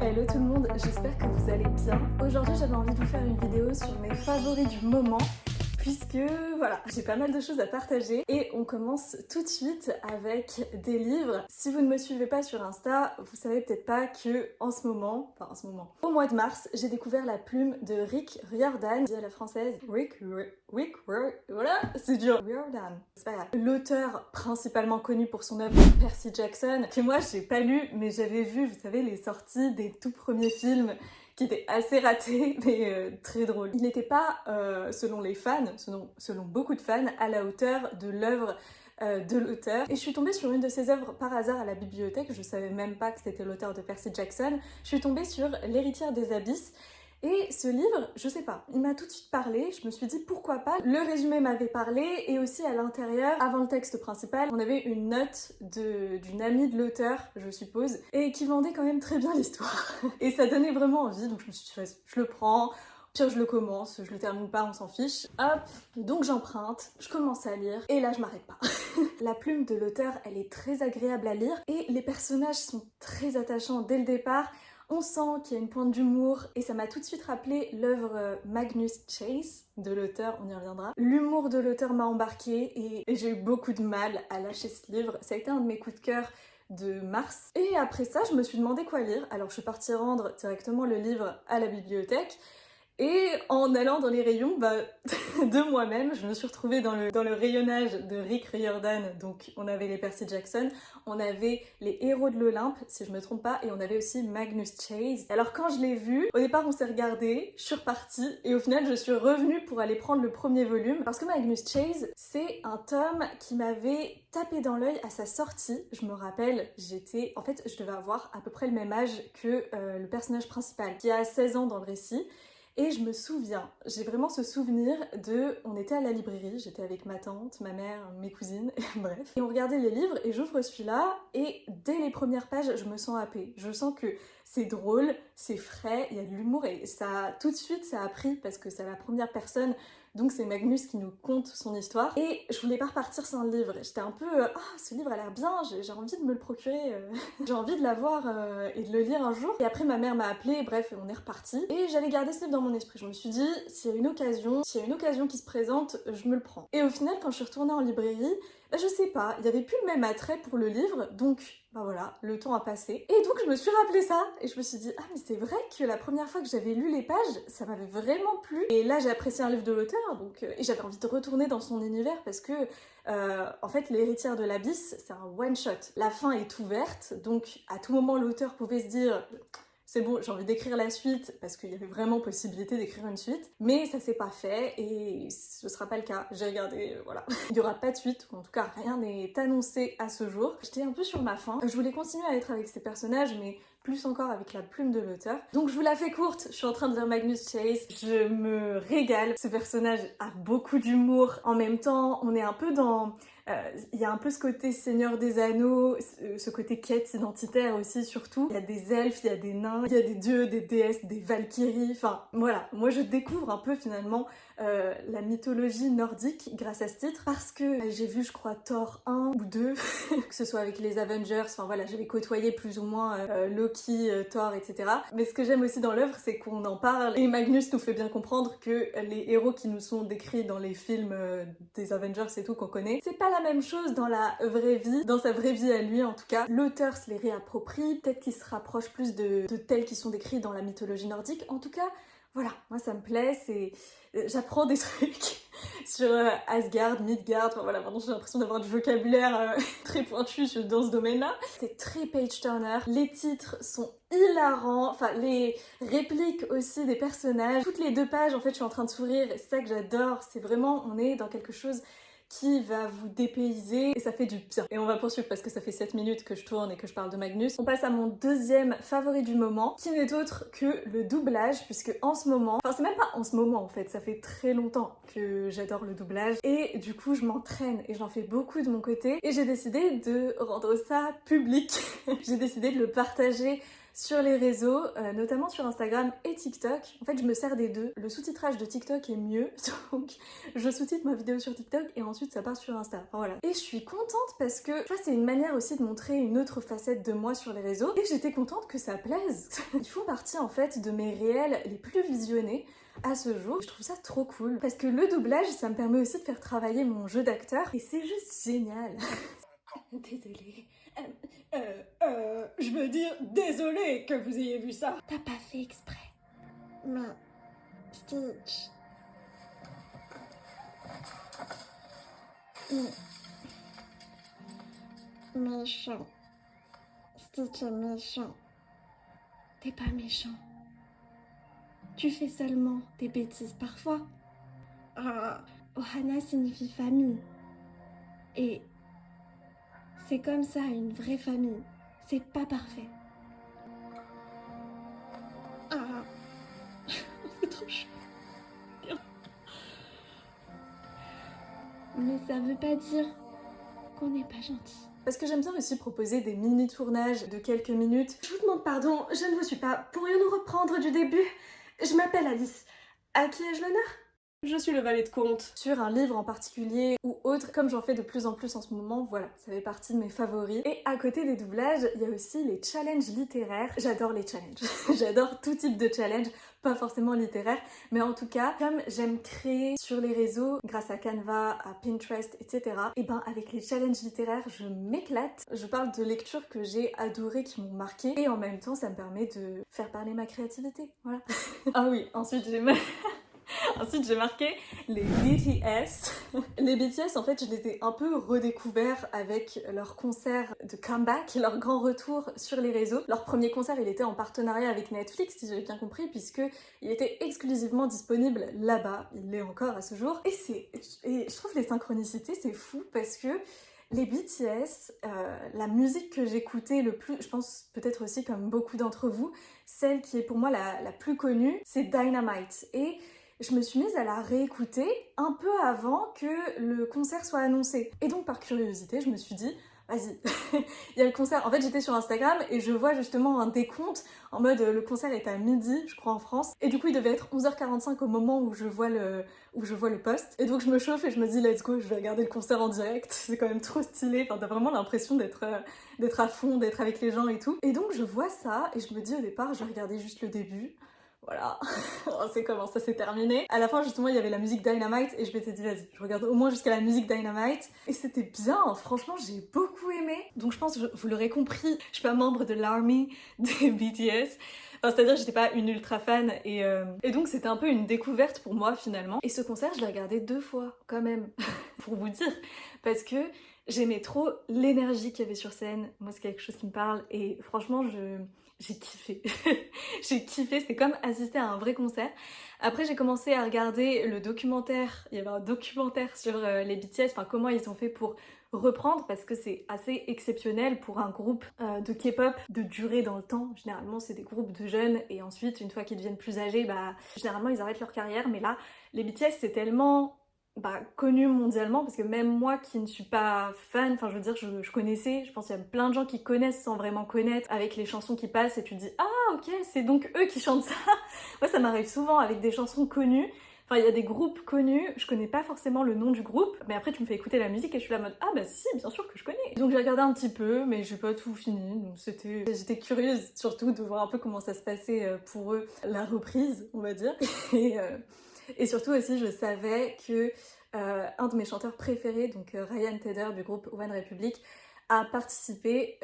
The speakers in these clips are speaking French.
Hello tout le monde, j'espère que vous allez bien. Aujourd'hui j'avais envie de vous faire une vidéo sur mes favoris du moment puisque voilà, j'ai pas mal de choses à partager et on commence tout de suite avec des livres. Si vous ne me suivez pas sur Insta, vous savez peut-être pas que en ce moment, au mois de mars, j'ai découvert la plume de Rick Riordan, dit à la française voilà, c'est dur. Riordan, c'est pas grave. L'auteur principalement connu pour son œuvre Percy Jackson, que moi j'ai pas lu, mais j'avais vu, vous savez, les sorties des tout premiers films qui était assez raté, mais très drôle. Il n'était pas, selon les fans, selon beaucoup de fans, à la hauteur de l'œuvre de l'auteur. Et je suis tombée sur une de ses œuvres par hasard à la bibliothèque, je savais même pas que c'était l'auteur de Percy Jackson. Je suis tombée sur L'héritière des abysses. Et ce livre, je sais pas, il m'a tout de suite parlé, je me suis dit pourquoi pas. Le résumé m'avait parlé et aussi à l'intérieur, avant le texte principal, on avait une note d'une amie de l'auteur, je suppose, et qui vendait quand même très bien l'histoire. Et ça donnait vraiment envie, donc je me suis dit, vas-y, je le prends. Au pire, je le commence, je le termine pas, on s'en fiche. Hop, donc j'emprunte, je commence à lire, et là je m'arrête pas. La plume de l'auteur, elle est très agréable à lire, et les personnages sont très attachants dès le départ. On sent qu'il y a une pointe d'humour et ça m'a tout de suite rappelé l'œuvre Magnus Chase de l'auteur, on y reviendra. L'humour de l'auteur m'a embarqué et j'ai eu beaucoup de mal à lâcher ce livre. Ça a été un de mes coups de cœur de mars. Et après ça, je me suis demandé quoi lire. Alors je suis partie rendre directement le livre à la bibliothèque. Et en allant dans les rayons de moi-même, je me suis retrouvée dans le rayonnage de Rick Riordan. Donc on avait les Percy Jackson, on avait les héros de l'Olympe, si je me trompe pas, et on avait aussi Magnus Chase. Alors quand je l'ai vu, au départ on s'est regardé, je suis repartie, et au final je suis revenue pour aller prendre le premier volume. Parce que Magnus Chase, c'est un tome qui m'avait tapé dans l'œil à sa sortie. Je me rappelle, en fait je devais avoir à peu près le même âge que le personnage principal, qui a 16 ans dans le récit. Et je me souviens, j'ai vraiment ce souvenir on était à la librairie, j'étais avec ma tante, ma mère, mes cousines, bref. Et on regardait les livres et j'ouvre celui-là et dès les premières pages, je me sens happée. Je sens que c'est drôle, c'est frais, il y a de l'humour et ça, tout de suite, ça a pris parce que c'est la première personne. Donc c'est Magnus qui nous conte son histoire et je voulais pas repartir sans le livre. J'étais un peu ce livre a l'air bien, j'ai envie de me le procurer, j'ai envie de l'avoir et de le lire un jour. Et après ma mère m'a appelée, bref on est reparti. Et j'avais gardé ce livre dans mon esprit. Je me suis dit s'il y a une occasion qui se présente, je me le prends. Et au final quand je suis retournée en librairie, je sais pas, il y avait plus le même attrait pour le livre, donc voilà, le temps a passé. Et donc je me suis rappelé ça, et je me suis dit, ah mais c'est vrai que la première fois que j'avais lu les pages, ça m'avait vraiment plu. Et là j'ai apprécié un livre de l'auteur, donc et j'avais envie de retourner dans son univers parce que, en fait, L'héritière de l'abysse, c'est un one-shot. La fin est ouverte, donc à tout moment l'auteur pouvait se dire... C'est bon, j'ai envie d'écrire la suite parce qu'il y avait vraiment possibilité d'écrire une suite, mais ça s'est pas fait et ce sera pas le cas. J'ai regardé, voilà. Il y aura pas de suite, ou en tout cas rien n'est annoncé à ce jour. J'étais un peu sur ma faim. Je voulais continuer à être avec ces personnages, mais plus encore avec la plume de l'auteur. Donc je vous la fais courte, je suis en train de lire Magnus Chase, je me régale. Ce personnage a beaucoup d'humour. En même temps, on est un peu dans... il y a un peu ce côté Seigneur des Anneaux, ce côté quête identitaire aussi surtout. Il y a des elfes, il y a des nains, il y a des dieux, des déesses, des valkyries, enfin voilà. Moi je découvre un peu finalement la mythologie nordique grâce à ce titre parce que j'ai vu je crois Thor 1 ou 2, que ce soit avec les Avengers, enfin voilà, j'avais côtoyé plus ou moins Loki, Thor, etc. Mais ce que j'aime aussi dans l'œuvre, c'est qu'on en parle et Magnus nous fait bien comprendre que les héros qui nous sont décrits dans les films des Avengers et tout qu'on connaît, c'est pas la même chose dans la vraie vie, dans sa vraie vie à lui en tout cas. L'auteur se les réapproprie, peut-être qu'il se rapproche plus de tels qui sont décrits dans la mythologie nordique. En tout cas, voilà, moi ça me plaît, j'apprends des trucs sur Asgard, Midgard, enfin voilà, maintenant j'ai l'impression d'avoir du vocabulaire très pointu dans ce domaine-là. C'est très page-turner, les titres sont hilarants, enfin les répliques aussi des personnages. Toutes les 2 pages, en fait, je suis en train de sourire et c'est ça que j'adore, c'est vraiment, on est dans quelque chose qui va vous dépayser et ça fait du bien. Et on va poursuivre parce que ça fait 7 minutes que je tourne et que je parle de Magnus. On passe à mon deuxième favori du moment, qui n'est autre que le doublage, puisque en ce moment, enfin c'est même pas en ce moment en fait, ça fait très longtemps que j'adore le doublage et du coup je m'entraîne et j'en fais beaucoup de mon côté et j'ai décidé de rendre ça public. J'ai décidé de le partager sur les réseaux, notamment sur Instagram et TikTok. En fait, je me sers des deux. Le sous-titrage de TikTok est mieux, donc je sous-titre ma vidéo sur TikTok et ensuite ça part sur Insta. Enfin, voilà. Et je suis contente parce que, tu vois, c'est une manière aussi de montrer une autre facette de moi sur les réseaux. Et j'étais contente que ça plaise. Ils font partie en fait de mes réels les plus visionnés à ce jour. Je trouve ça trop cool parce que le doublage, ça me permet aussi de faire travailler mon jeu d'acteur et c'est juste génial. Désolée. Je veux dire, désolée que vous ayez vu ça. T'as pas fait exprès. Mais Stitch. Méchant. Stitch est méchant. T'es pas méchant. Tu fais seulement des bêtises parfois. Ohana signifie famille. Et c'est comme ça une vraie famille. C'est pas parfait. C'est trop chaud. Mais ça veut pas dire qu'on n'est pas gentil. Parce que j'aime bien aussi proposer des mini-tournages de quelques minutes. Je vous demande pardon, je ne vous suis pas. Pourrions-nous reprendre du début? Je m'appelle Alice. À qui ai-je l'honneur? Je suis le valet de comte. Sur un livre en particulier ou autre, comme j'en fais de plus en plus en ce moment, voilà, ça fait partie de mes favoris. Et à côté des doublages, il y a aussi les challenges littéraires. J'adore les challenges. J'adore tout type de challenge, pas forcément littéraire, mais en tout cas, comme j'aime créer sur les réseaux, grâce à Canva, à Pinterest, etc., et ben avec les challenges littéraires, je m'éclate. Je parle de lectures que j'ai adorées, qui m'ont marqué, et en même temps, ça me permet de faire parler ma créativité. Voilà. Ah oui, ensuite j'ai marqué les BTS. Les BTS, en fait, je les ai un peu redécouverts avec leur concert de comeback, leur grand retour sur les réseaux. Leur premier concert, il était en partenariat avec Netflix, si j'avais bien compris, puisque il était exclusivement disponible là-bas. Il l'est encore à ce jour. Et je trouve les synchronicités, c'est fou, parce que les BTS, la musique que j'écoutais le plus, je pense peut-être aussi comme beaucoup d'entre vous, celle qui est pour moi la plus connue, c'est Dynamite. Et je me suis mise à la réécouter un peu avant que le concert soit annoncé. Et donc par curiosité, je me suis dit, vas-y, il y a le concert. En fait, j'étais sur Instagram et je vois justement un décompte en mode le concert est à midi, je crois en France. Et du coup, il devait être 11h45 au moment où je vois le post. Et donc je me chauffe et je me dis, let's go, je vais regarder le concert en direct. C'est quand même trop stylé. Enfin, t'as vraiment l'impression d'être à fond, d'être avec les gens et tout. Et donc je vois ça et je me dis au départ, je vais regarder juste le début. Voilà, on sait comment ça s'est terminé. À la fin, justement, il y avait la musique Dynamite et je m'étais dit, vas-y, je regarde au moins jusqu'à la musique Dynamite. Et c'était bien, franchement, j'ai beaucoup aimé. Donc je pense, vous l'aurez compris, je suis pas membre de l'army des BTS. Enfin, c'est-à-dire, j'étais pas une ultra fan et donc c'était un peu une découverte pour moi finalement. Et ce concert, je l'ai regardé 2 fois quand même, pour vous dire, parce que j'aimais trop l'énergie qu'il y avait sur scène. Moi, c'est quelque chose qui me parle et franchement, j'ai kiffé. J'ai kiffé, c'était comme assister à un vrai concert. Après, j'ai commencé à regarder le documentaire. Il y avait un documentaire sur les BTS, enfin comment ils ont fait pour reprendre, parce que c'est assez exceptionnel pour un groupe de K-pop de durer dans le temps. Généralement, c'est des groupes de jeunes et ensuite, une fois qu'ils deviennent plus âgés, généralement, ils arrêtent leur carrière. Mais là, les BTS, c'est tellement connu mondialement, parce que même moi qui ne suis pas fan, enfin je veux dire, je connaissais, je pense qu'il y a plein de gens qui connaissent sans vraiment connaître, avec les chansons qui passent et tu te dis ah ok, c'est donc eux qui chantent ça. Moi ça m'arrive souvent avec des chansons connues, enfin il y a des groupes connus, je connais pas forcément le nom du groupe, mais après tu me fais écouter la musique et je suis là en mode ah bah si, bien sûr que je connais. Donc j'ai regardé un petit peu, mais j'ai pas tout fini, donc j'étais curieuse surtout de voir un peu comment ça se passait pour eux, la reprise on va dire. Et surtout aussi, je savais que un de mes chanteurs préférés, donc Ryan Tedder du groupe One Republic, a participé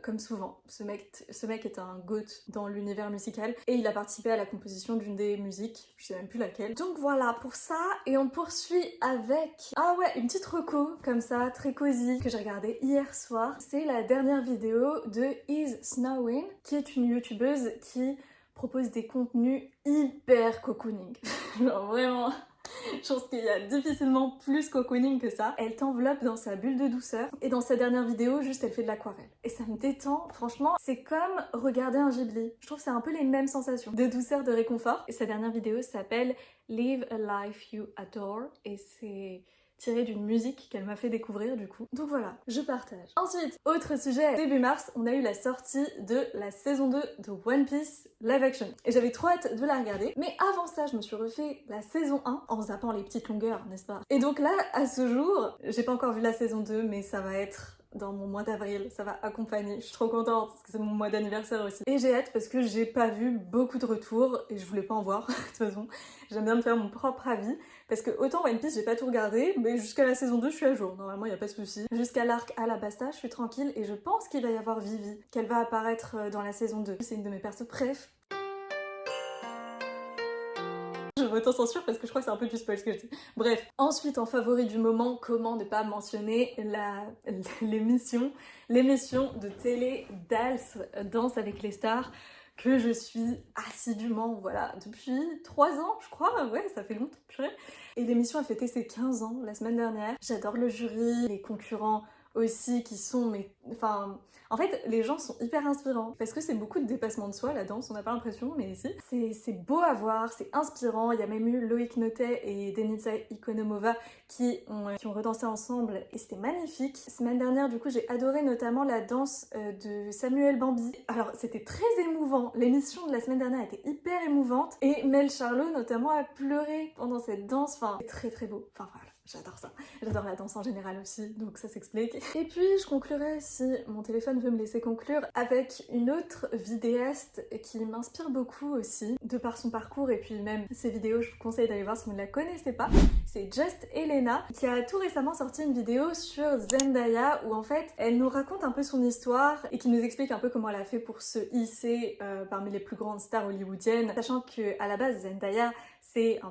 comme souvent. Ce mec est un GOAT dans l'univers musical et il a participé à la composition d'une des musiques, je sais même plus laquelle. Donc voilà pour ça, et on poursuit avec une petite reco comme ça, très cosy, que j'ai regardée hier soir. C'est la dernière vidéo de Is Snowing, qui est une youtubeuse qui propose des contenus hyper cocooning. Genre vraiment, je pense qu'il y a difficilement plus cocooning que ça. Elle t'enveloppe dans sa bulle de douceur et dans sa dernière vidéo, juste elle fait de l'aquarelle. Et ça me détend, franchement, c'est comme regarder un Ghibli. Je trouve que c'est un peu les mêmes sensations de douceur, de réconfort. Et sa dernière vidéo s'appelle Live a Life You Adore et tiré d'une musique qu'elle m'a fait découvrir du coup. Donc voilà, je partage. Ensuite, autre sujet, début mars, on a eu la sortie de la saison 2 de One Piece live action. Et j'avais trop hâte de la regarder, mais avant ça, je me suis refait la saison 1 en zappant les petites longueurs, n'est-ce pas? Et donc là, à ce jour, j'ai pas encore vu la saison 2, mais ça va être dans mon mois d'avril, ça va accompagner. Je suis trop contente parce que c'est mon mois d'anniversaire aussi. Et j'ai hâte parce que j'ai pas vu beaucoup de retours et je voulais pas en voir de toute façon. J'aime bien me faire mon propre avis parce que autant One Piece j'ai pas tout regardé, mais jusqu'à la saison 2 je suis à jour. Normalement y a pas de souci. Jusqu'à l'arc Alabasta je suis tranquille et je pense qu'il va y avoir Vivi, qu'elle va apparaître dans la saison 2. C'est une de mes persos préf. Je m'auto-censure parce que je crois que c'est un peu du spoil ce que je dis. Bref, ensuite en favori du moment, comment ne pas mentionner l'émission de télé Dals, Danse avec les stars, que je suis assidûment, voilà, depuis 3 ans je crois, ouais ça fait longtemps, purée. Et l'émission a fêté ses 15 ans la semaine dernière. J'adore le jury, les concurrents aussi qui sont, mais enfin, en fait les gens sont hyper inspirants parce que c'est beaucoup de dépassement de soi la danse, on n'a pas l'impression mais si. C'est beau à voir, c'est inspirant. Il y a même eu Loïc Notet et Denitsa Ikonomova qui ont redansé ensemble et c'était magnifique. Semaine dernière du coup j'ai adoré notamment la danse de Samuel Bambi. Alors c'était très émouvant, l'émission de la semaine dernière était hyper émouvante et Mel Charlot notamment a pleuré pendant cette danse, enfin c'est très très beau, enfin voilà. J'adore ça. J'adore la danse en général aussi, donc ça s'explique. Et puis je conclurai, si mon téléphone veut me laisser conclure, avec une autre vidéaste qui m'inspire beaucoup aussi, de par son parcours et puis même ses vidéos, je vous conseille d'aller voir si vous ne la connaissez pas. C'est Just Elena, qui a tout récemment sorti une vidéo sur Zendaya, où en fait elle nous raconte un peu son histoire et qui nous explique un peu comment elle a fait pour se hisser parmi les plus grandes stars hollywoodiennes, sachant que à la base Zendaya c'est un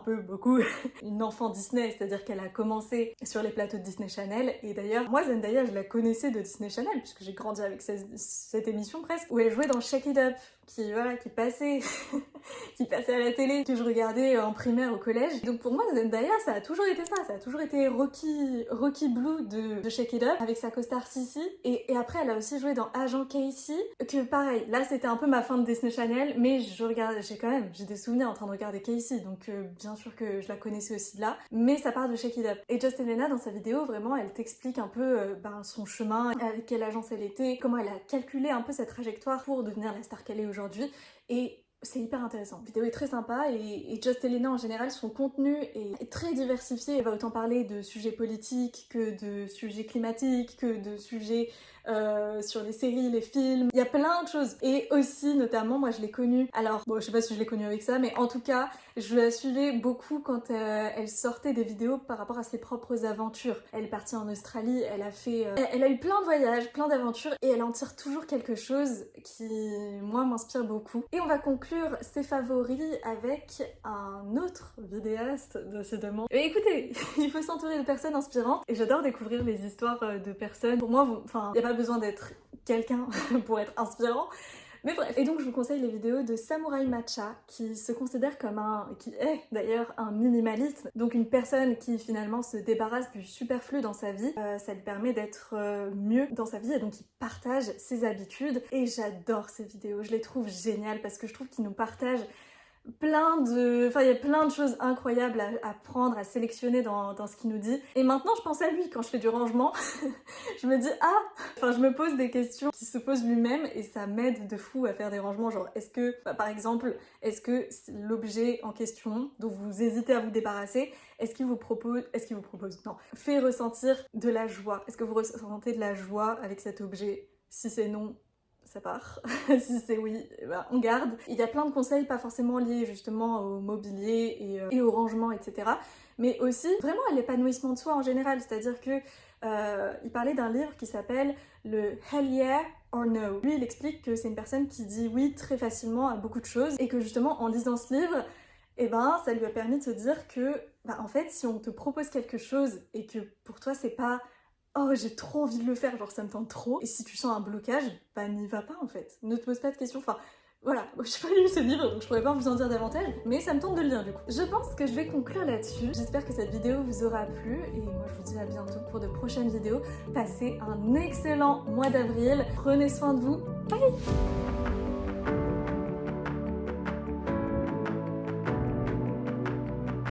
peu beaucoup une enfant Disney, c'est-à-dire qu'elle a commencé sur les plateaux de Disney Channel, et d'ailleurs moi Zendaya je la connaissais de Disney Channel puisque j'ai grandi avec cette émission presque, où elle jouait dans Shake It Up, qui passait qui passait à la télé, que je regardais en primaire au collège. Donc pour moi Zendaya ça a toujours été ça a toujours été Rocky Blue de Shake It Up avec sa costard Sissi, et après elle a aussi joué dans Agent Casey, que pareil, là c'était un peu ma fin de Disney Channel, mais j'ai des souvenirs en train de regarder Casey, donc bien sûr que je la connaissais aussi de là, mais ça part de Shake It Up. Et Just Elena dans sa vidéo vraiment elle t'explique un peu son chemin, avec quelle agence elle était, comment elle a calculé un peu sa trajectoire pour devenir la star qu'elle est aujourd'hui, et c'est hyper intéressant. La vidéo est très sympa et Just Elena en général, son contenu est très diversifié. Elle va autant parler de sujets politiques que de sujets climatiques, que de sujets sur les séries, les films. Il y a plein de choses. Et aussi, notamment, moi je l'ai connue, alors bon je sais pas si je l'ai connue avec ça, mais en tout cas je la suivais beaucoup quand elle sortait des vidéos par rapport à ses propres aventures. Elle est partie en Australie, elle a eu plein de voyages, plein d'aventures, et elle en tire toujours quelque chose qui moi m'inspire beaucoup. Et on va conclure ses favoris avec un autre vidéaste décidément. Et écoutez, il faut s'entourer de personnes inspirantes et j'adore découvrir les histoires de personnes. Pour moi, enfin, il n'y a pas besoin d'être quelqu'un pour être inspirant. Mais bref, et donc je vous conseille les vidéos de Samurai Matcha, qui se considère qui est d'ailleurs un minimaliste, donc une personne qui finalement se débarrasse du superflu dans sa vie. Ça lui permet d'être mieux dans sa vie, et donc il partage ses habitudes. Et j'adore ces vidéos, je les trouve géniales parce que je trouve qu'il nous partage il y a plein de choses incroyables à prendre, à sélectionner dans ce qu'il nous dit. Et maintenant je pense à lui quand je fais du rangement. Je me dis je me pose des questions qui se posent lui-même et ça m'aide de fou à faire des rangements. Genre par exemple, est-ce que l'objet en question dont vous hésitez à vous débarrasser, fait ressentir de la joie? Est-ce que vous ressentez de la joie avec cet objet? Si c'est non, ça part. Si c'est oui, on garde. Il y a plein de conseils, pas forcément liés justement au mobilier et au rangement, etc. Mais aussi vraiment à l'épanouissement de soi en général. C'est-à-dire que il parlait d'un livre qui s'appelle le Hell Yeah or No. Lui, il explique que c'est une personne qui dit oui très facilement à beaucoup de choses et que justement en lisant ce livre, ça lui a permis de se dire que en fait, si on te propose quelque chose et que pour toi c'est pas oh j'ai trop envie de le faire, genre ça me tente trop, et si tu sens un blocage, n'y va pas en fait, ne te pose pas de questions. Enfin voilà, j'ai pas lu ce livre donc je pourrais pas vous en dire davantage, mais ça me tente de le lire du coup. Je pense que je vais conclure là-dessus. J'espère que cette vidéo vous aura plu et moi je vous dis à bientôt pour de prochaines vidéos. Passez un excellent mois d'avril, prenez soin de vous, bye.